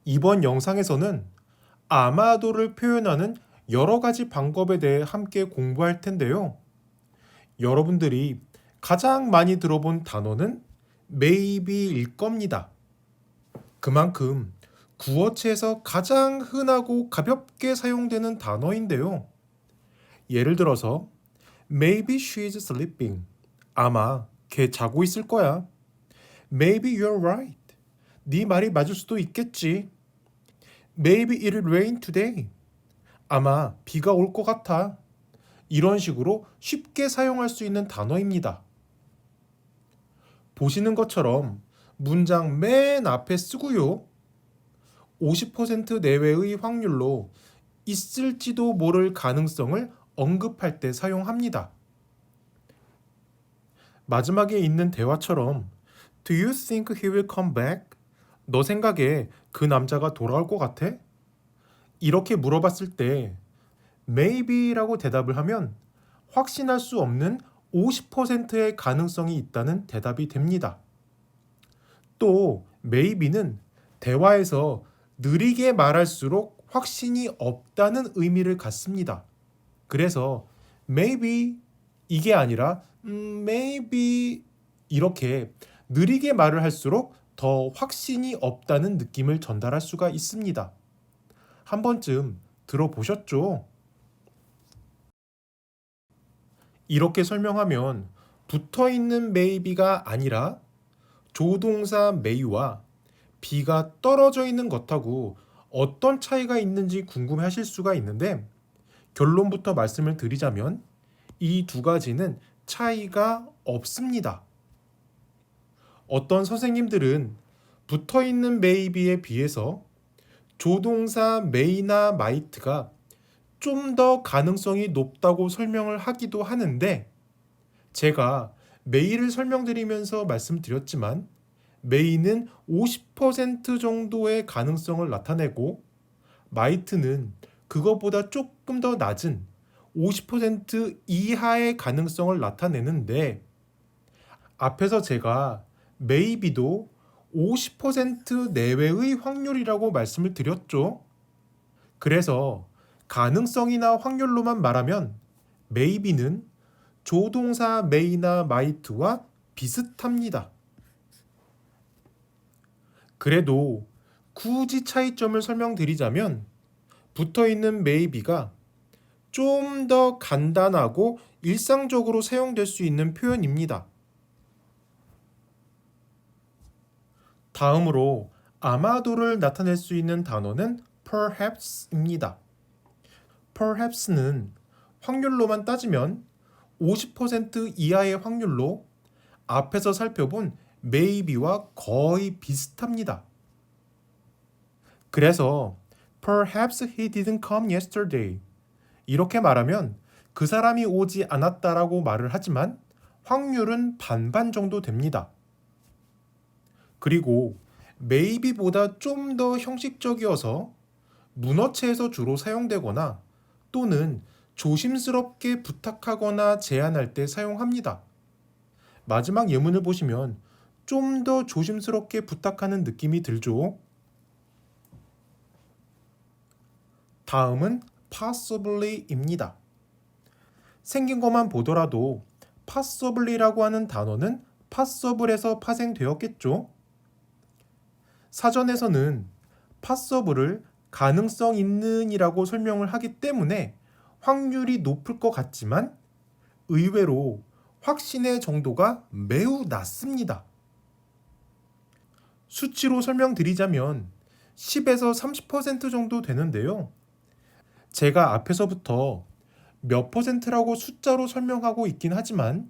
이번 영상에서는 아마도를 표현하는 여러 가지 방법에 대해 함께 공부할 텐데요. 여러분들이 가장 많이 들어본 단어는 maybe일 겁니다. 그만큼 구어체에서 가장 흔하고 가볍게 사용되는 단어인데요. 예를 들어서 Maybe she's sleeping. 아마 걔 자고 있을 거야. Maybe you're right. 네 말이 맞을 수도 있겠지. Maybe it'll rain today. 아마 비가 올 것 같아. 이런 식으로 쉽게 사용할 수 있는 단어입니다. 보시는 것처럼 문장 맨 앞에 쓰고요. 50% 내외의 확률로 있을지도 모를 가능성을 언급할 때 사용합니다. 마지막에 있는 대화처럼 Do you think he will come back? 너 생각에 그 남자가 돌아올 것 같아? 이렇게 물어봤을 때 maybe라고 대답을 하면 확신할 수 없는 50%의 가능성이 있다는 대답이 됩니다. 또 maybe는 대화에서 느리게 말할수록 확신이 없다는 의미를 갖습니다. 그래서 maybe 이게 아니라 maybe 이렇게 느리게 말을 할수록 더 확신이 없다는 느낌을 전달할 수가 있습니다. 한 번쯤 들어보셨죠? 이렇게 설명하면 붙어 있는 maybe가 아니라 조동사 may와 B가 떨어져 있는 것하고 어떤 차이가 있는지 궁금해 하실 수가 있는데 결론부터 말씀을 드리자면 이 두 가지는 차이가 없습니다. 어떤 선생님들은 붙어 있는 maybe에 비해서 조동사 may나 might가 좀 더 가능성이 높다고 설명을 하기도 하는데 제가 may를 설명드리면서 말씀드렸지만 may는 50% 정도의 가능성을 나타내고 might는 그거보다 조금 더 낮은 50% 이하의 가능성을 나타내는데 앞에서 제가 maybe도 50% 내외의 확률이라고 말씀을 드렸죠. 그래서 가능성이나 확률로만 말하면 maybe는 조동사 may나 might와 비슷합니다. 그래도 굳이 차이점을 설명드리자면 붙어있는 maybe가 좀 더 간단하고 일상적으로 사용될 수 있는 표현입니다. 다음으로 아마도를 나타낼 수 있는 단어는 perhaps입니다. perhaps는 확률로만 따지면 50% 이하의 확률로 앞에서 살펴본 maybe와 거의 비슷합니다. 그래서 Perhaps he didn't come yesterday. 이렇게 말하면 그 사람이 오지 않았다라고 말을 하지만 확률은 반반 정도 됩니다. 그리고 maybe보다 좀 더 형식적이어서 문어체에서 주로 사용되거나 또는 조심스럽게 부탁하거나 제안할 때 사용합니다. 마지막 예문을 보시면 좀 더 조심스럽게 부탁하는 느낌이 들죠. 다음은 possibly입니다. 생긴 것만 보더라도 possibly라고 하는 단어는 possible에서 파생되었겠죠. 사전에서는 possible을 가능성 있는이라고 설명을 하기 때문에 확률이 높을 것 같지만 의외로 확신의 정도가 매우 낮습니다. 수치로 설명드리자면 10에서 30% 정도 되는데요. 제가 앞에서부터 몇 퍼센트라고 숫자로 설명하고 있긴 하지만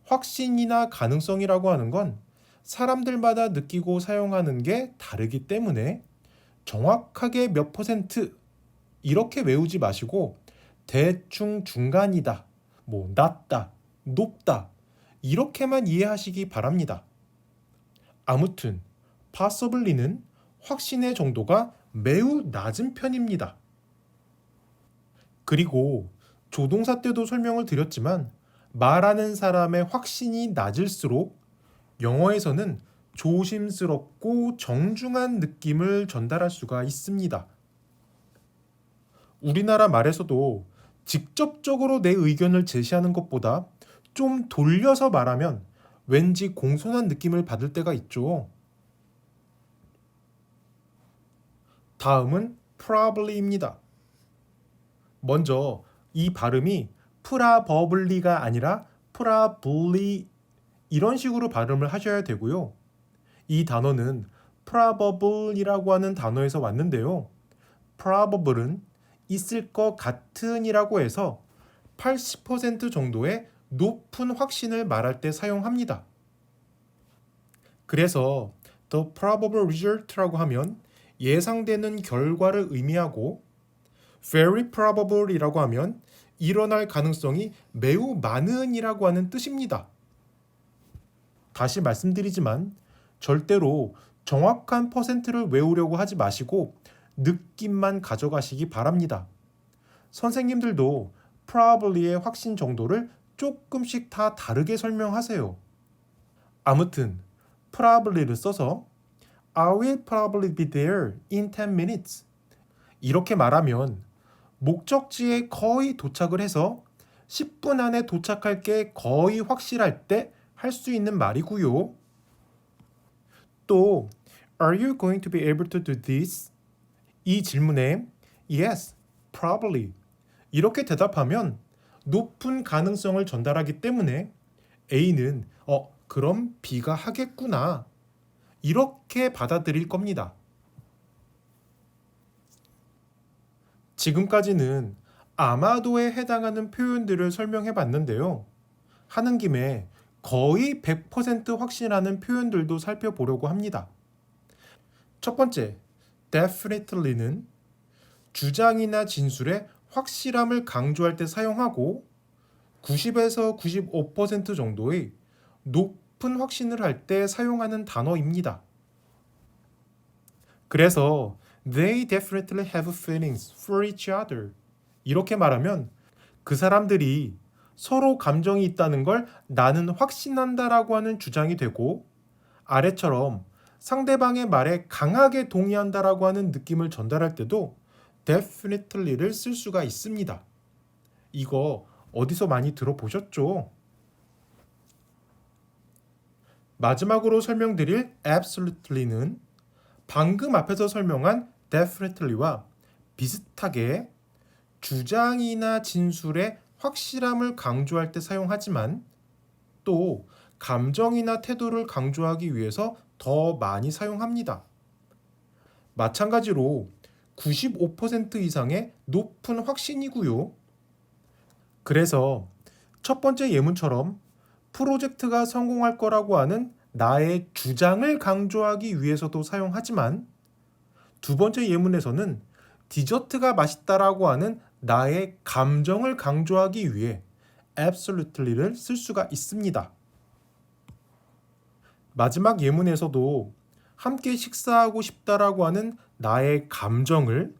확신이나 가능성이라고 하는 건 사람들마다 느끼고 사용하는 게 다르기 때문에 정확하게 몇 퍼센트 이렇게 외우지 마시고 대충 중간이다, 낮다, 높다 이렇게만 이해하시기 바랍니다. 아무튼 possibly는 확신의 정도가 매우 낮은 편입니다. 그리고 조동사 때도 설명을 드렸지만 말하는 사람의 확신이 낮을수록 영어에서는 조심스럽고 정중한 느낌을 전달할 수가 있습니다. 우리나라 말에서도 직접적으로 내 의견을 제시하는 것보다 좀 돌려서 말하면 왠지 공손한 느낌을 받을 때가 있죠. 다음은 probably입니다. 먼저 이 발음이 probably가 아니라 probably 이런 식으로 발음을 하셔야 되고요. 이 단어는 probable이라고 하는 단어에서 왔는데요. probable은 있을 것 같은이라고 해서 80% 정도의 높은 확신을 말할 때 사용합니다. 그래서 the probable result라고 하면 예상되는 결과를 의미하고 very probable이라고 하면 일어날 가능성이 매우 많은이라고 하는 뜻입니다. 다시 말씀드리지만 절대로 정확한 퍼센트를 외우려고 하지 마시고 느낌만 가져가시기 바랍니다. 선생님들도 probably의 확신 정도를 조금씩 다 다르게 설명하세요. 아무튼 probably를 써서 I will probably be there in 10 minutes 이렇게 말하면 목적지에 거의 도착을 해서 10분 안에 도착할 게 거의 확실할 때 할 수 있는 말이고요. 또 Are you going to be able to do this? 이 질문에 Yes, probably 이렇게 대답하면 높은 가능성을 전달하기 때문에 A는 그럼 B가 하겠구나 이렇게 받아들일 겁니다. 지금까지는 아마도에 해당하는 표현들을 설명해 봤는데요. 하는 김에 거의 100% 확신하는 표현들도 살펴보려고 합니다. 첫 번째, definitely는 주장이나 진술의 확실함을 강조할 때 사용하고 90에서 95% 정도의 높은 확신을 할 때 사용하는 단어입니다. 그래서 They definitely have feelings for each other 이렇게 말하면 그 사람들이 서로 감정이 있다는 걸 나는 확신한다라고 하는 주장이 되고 아래처럼 상대방의 말에 강하게 동의한다라고 하는 느낌을 전달할 때도 definitely를 쓸 수가 있습니다. 이거 어디서 많이 들어보셨죠? 마지막으로 설명드릴 absolutely는 방금 앞에서 설명한 definitely와 비슷하게 주장이나 진술의 확실함을 강조할 때 사용하지만 또 감정이나 태도를 강조하기 위해서 더 많이 사용합니다. 마찬가지로 95% 이상의 높은 확신이고요. 그래서 첫 번째 예문처럼 프로젝트가 성공할 거라고 하는 나의 주장을 강조하기 위해서도 사용하지만 두 번째 예문에서는 디저트가 맛있다라고 하는 나의 감정을 강조하기 위해 absolutely를 쓸 수가 있습니다. 마지막 예문에서도 함께 식사하고 싶다라고 하는 나의 감정을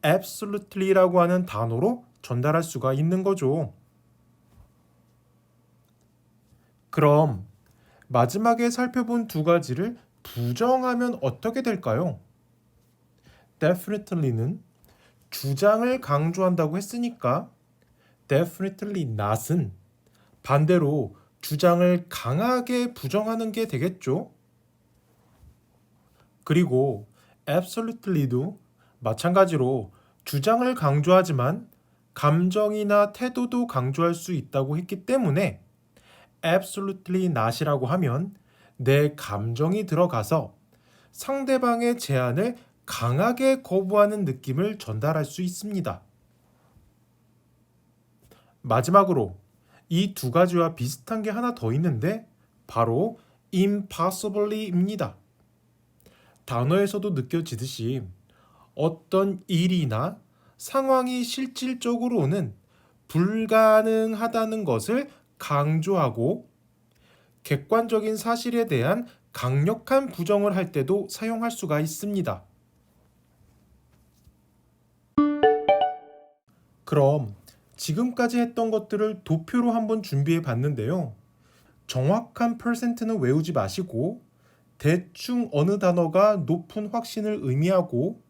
absolutely라고 하는 단어로 전달할 수가 있는 거죠. 그럼 마지막에 살펴본 두 가지를 부정하면 어떻게 될까요? definitely는 주장을 강조한다고 했으니까 definitely not은 반대로 주장을 강하게 부정하는 게 되겠죠. 그리고 absolutely도 마찬가지로 주장을 강조하지만 감정이나 태도도 강조할 수 있다고 했기 때문에 absolutely not이라고 하면 내 감정이 들어가서 상대방의 제안을 강하게 거부하는 느낌을 전달할 수 있습니다. 마지막으로 이 두 가지와 비슷한 게 하나 더 있는데 바로 impossibly입니다. 단어에서도 느껴지듯이 어떤 일이나 상황이 실질적으로는 불가능하다는 것을 강조하고 객관적인 사실에 대한 강력한 부정을 할 때도 사용할 수가 있습니다. 그럼 지금까지 했던 것들을 도표로 한번 준비해 봤는데요. 정확한 퍼센트는 외우지 마시고 대충 어느 단어가 높은 확신을 의미하고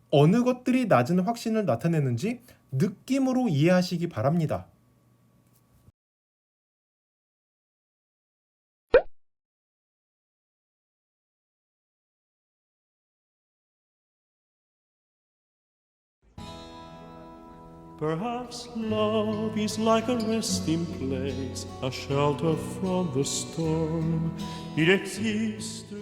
어느 것들이 낮은 확신을 나타내는지 느낌으로 이해하시기 바랍니다. Perhaps love is like a resting place, a shelter from the storm. It exists to